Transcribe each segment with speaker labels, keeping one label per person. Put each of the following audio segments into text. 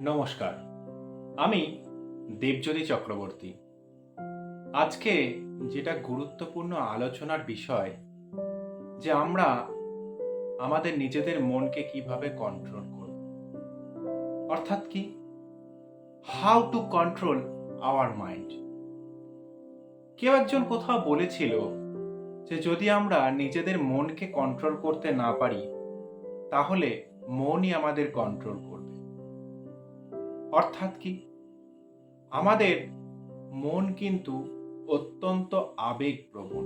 Speaker 1: নমস্কার, আমি দেবজ্যোতি চক্রবর্তী। আজকে যেটা গুরুত্বপূর্ণ আলোচনার বিষয়, যে আমরা আমাদের নিজেদের মনকে কিভাবে কন্ট্রোল করব। অর্থাৎ কি, how to control our mind. কেউ একজন কোথাও বলেছিল যে যদি আমরা নিজেদের মনকে কন্ট্রোল করতে না পারি, তাহলে মনই আমাদের কন্ট্রোল করবে। অর্থাৎ কি, আমাদের মন কিন্তু অত্যন্ত আবেগপ্রবণ।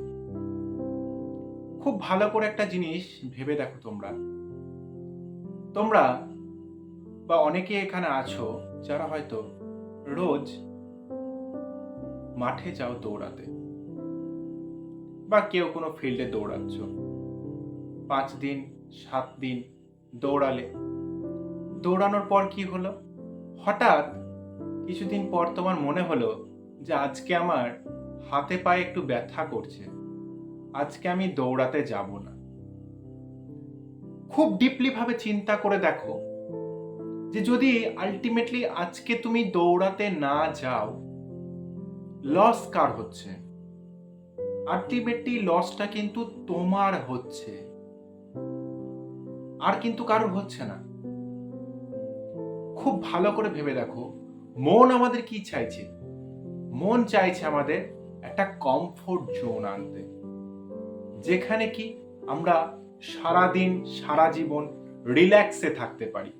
Speaker 1: খুব ভালো করে একটা জিনিস ভেবে দেখো, তোমরা বা অনেকে এখানে আছো যারা হয়তো রোজ মাঠে যাও দৌড়াতে, বা কেউ কোনো ফিল্ডে দৌড়াচ্ছ। 5 দিন 7 দিন দৌড়ালে, দৌড়ানোর পর কি হলো, হঠাৎ কিছুদিন পর তোমার মনে হলো যে আজকে আমার হাতে পায়ে একটু ব্যথা করছে, আজকে আমি দৌড়াতে যাব না। খুব ডিপলি ভাবে চিন্তা করে দেখো, যে যদি আলটিমেটলি আজকে তুমি দৌড়াতে না যাও, লস কার হচ্ছে? আলটিমেটলি লসটা কিন্তু তোমার হচ্ছে, আর কিন্তু কারোর হচ্ছে না। খুব ভালো করে ভেবে দেখো, মন আমাদের কি চাইছে? মন চাইছে আমাদের একটা কমফোর্ট জোন আনতে, যেখানে কি আমরা সারা দিন সারা জীবন রিল্যাক্সে থাকতে পারি।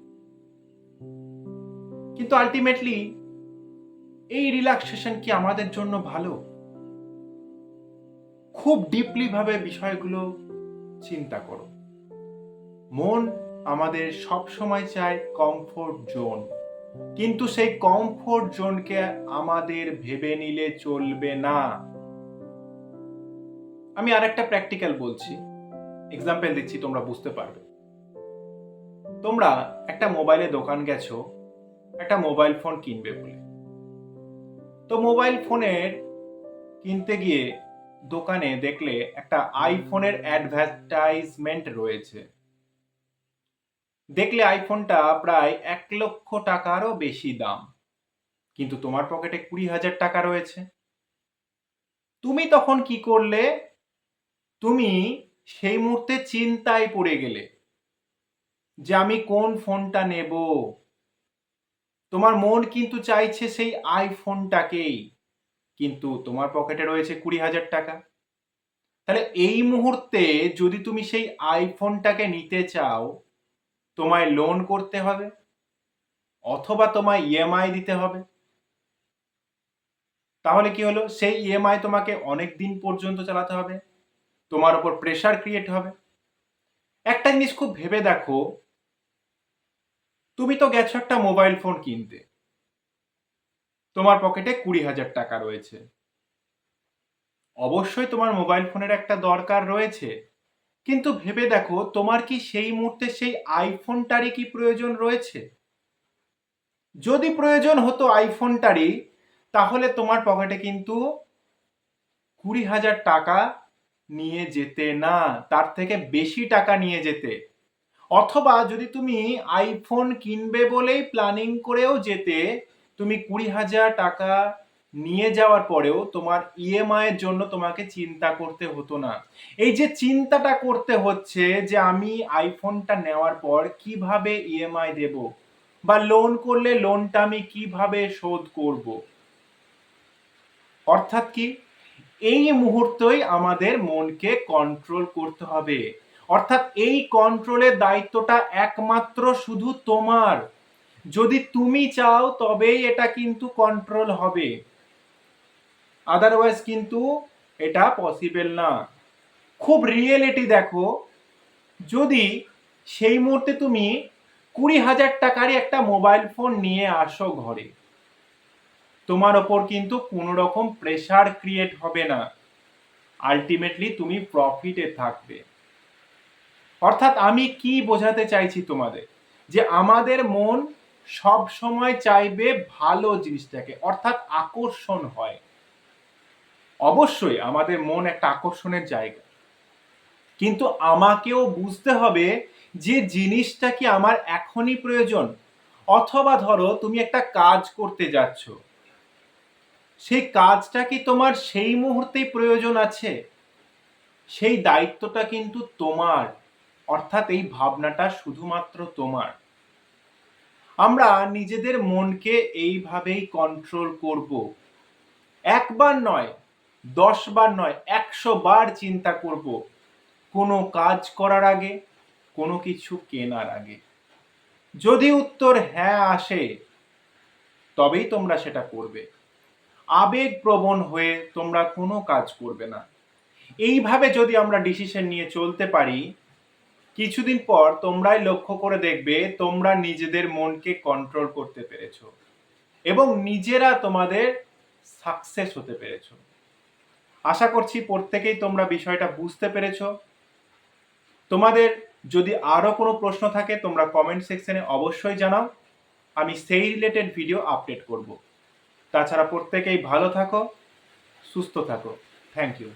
Speaker 1: কিন্তু আলটিমেটলি এই রিল্যাক্সেশন কি আমাদের জন্য ভালো? খুব ডিপলি ভাবে বিষয়গুলো চিন্তা করো। মন আমাদের সব সময় চায় কমফোর্ট জোন, কিন্তু সেই কমফোর্ট জোনকে আমাদের ভেবে নিলে চলবে না। আমি আরেকটা প্র্যাকটিক্যাল বলছি, এক্সাম্পল দিচ্ছি, তোমরা বুঝতে পারবে। তোমরা একটা মোবাইলের দোকান গেছো একটা মোবাইল ফোন কিনবে বলে। তো মোবাইল ফোনের কিনতে গিয়ে দোকানে দেখলে একটা আইফোনের অ্যাডভার্টাইজমেন্ট রয়েছে। দেখলে আইফোনটা প্রায় 1,00,000 টাকারও বেশি দাম, কিন্তু তোমার পকেটে 20,000 টাকা রয়েছে। তুমি তখন কি করলে? তুমি সেই মুহূর্তে চিন্তায় পড়ে গেলে যে আমি কোন ফোনটা নেব। তোমার মন কিন্তু চাইছে সেই আইফোনটাকেই, কিন্তু তোমার পকেটে রয়েছে 20,000 টাকা। তাহলে এই মুহূর্তে যদি তুমি সেই আইফোনটাকে নিতে চাও, তোমায় লোন করতে হবে, অথবা তোমায় ইএমআই দিতে হবে। তাহলে কি হলো, সেই ইএমআই তোমাকে অনেক দিন পর্যন্ত চালাতে হবে, তোমার উপর প্রেসার ক্রিয়েট হবে। একটা জিনিস খুব ভেবে দেখো, তুমি তো গেছো একটা মোবাইল ফোন কিনতে, তোমার পকেটে 20,000 টাকা রয়েছে। অবশ্যই তোমার মোবাইল ফোনের একটা দরকার রয়েছে, কিন্তু ভেবে দেখো তোমার কি সেই মুহূর্তে সেই আইফোনটারই কি প্রয়োজন রয়েছে? যদি প্রয়োজন হতো আইফোনটারই, তাহলে তোমার পকেটে কিন্তু 20,000 টাকা নিয়ে যেতে না, তার থেকে বেশি টাকা নিয়ে যেতে। অথবা যদি তুমি আইফোন কিনবে বলেই প্ল্যানিং করেও যেতে, তুমি 20,000 টাকা নিয়ে যাওয়ার পরেও তোমার ইএমআই এর জন্য তোমাকে চিন্তা করতে হতো না। এই যে চিন্তাটা করতে হচ্ছে যে আমি আইফোনটা নেওয়ার পর কিভাবে ইএমআই দেব, বা লোন করলে লোনটা আমি কিভাবে শোধ করব। অর্থাৎ কি, এই মুহূর্তেই আমাদের মনকে কন্ট্রোল করতে হবে। অর্থাৎ এই কন্ট্রোলের দায়িত্বটা একমাত্র শুধু তোমার। যদি তুমি চাও তবেই এটা কিন্তু কন্ট্রোল হবে, আদারওয়াইজ কিন্তু এটা পসিবল না। খুব রিয়েলিটি দেখো, যদি সেই মুহূর্তে তুমি 20,000 টাকারই একটা মোবাইল ফোন নিয়ে আসো ঘরে, তোমার ওপর কিন্তু কোনো রকম প্রেসার ক্রিয়েট হবে না, আলটিমেটলি তুমি প্রফিটে থাকবে। অর্থাৎ আমি কি বোঝাতে চাইছি তোমাদের, যে আমাদের মন সব সময় চাইবে ভালো জিনিসটাকে, অর্থাৎ আকর্ষণ হয়। অবশ্যই আমাদের মন একটা আকর্ষণের জায়গা, কিন্তু আমাকেও বুঝতে হবে যে জিনিসটা কি আমার এখনই প্রয়োজন, অথবা ধরো তুমি একটা কাজ করতে যাচ্ছ, সেই কাজটা কি তোমার সেই মুহূর্তেই প্রয়োজন আছে? সেই দায়িত্বটা কিন্তু তোমার, অর্থাৎ এই ভাবনাটা শুধুমাত্র তোমার। আমরা নিজেদের মনকে এইভাবেই কন্ট্রোল করব। একবার নয়, 10 বার নয়, 100 বার চিন্তা করব কোনো কাজ করার আগে, কোনো কিছু কেনার আগে। যদি উত্তর হ্যাঁ আসে, তবেই তোমরা সেটা করবে। আবেগপ্রবণ হয়ে তোমরা কোনো কাজ করবে না। এইভাবে যদি আমরা ডিসিশন নিয়ে চলতে পারি, কিছুদিন পর তোমরাই লক্ষ্য করে দেখবে তোমরা নিজেদের মনকে কন্ট্রোল করতে পেরেছো এবং নিজেরা তোমাদের সাকসেস হতে পেরেছো। আশা করছি প্রত্যেকেই তোমরা বিষয়টা বুঝতে পেরেছো। তোমাদের যদি আরো কোনো প্রশ্ন থাকে তোমরা কমেন্ট সেকশনে অবশ্যই জানাও, আমি সেই রিলেটেড ভিডিও আপডেট করব। তাছাড়া প্রত্যেকেই ভালো থাকো, সুস্থ থাকো। Thank you.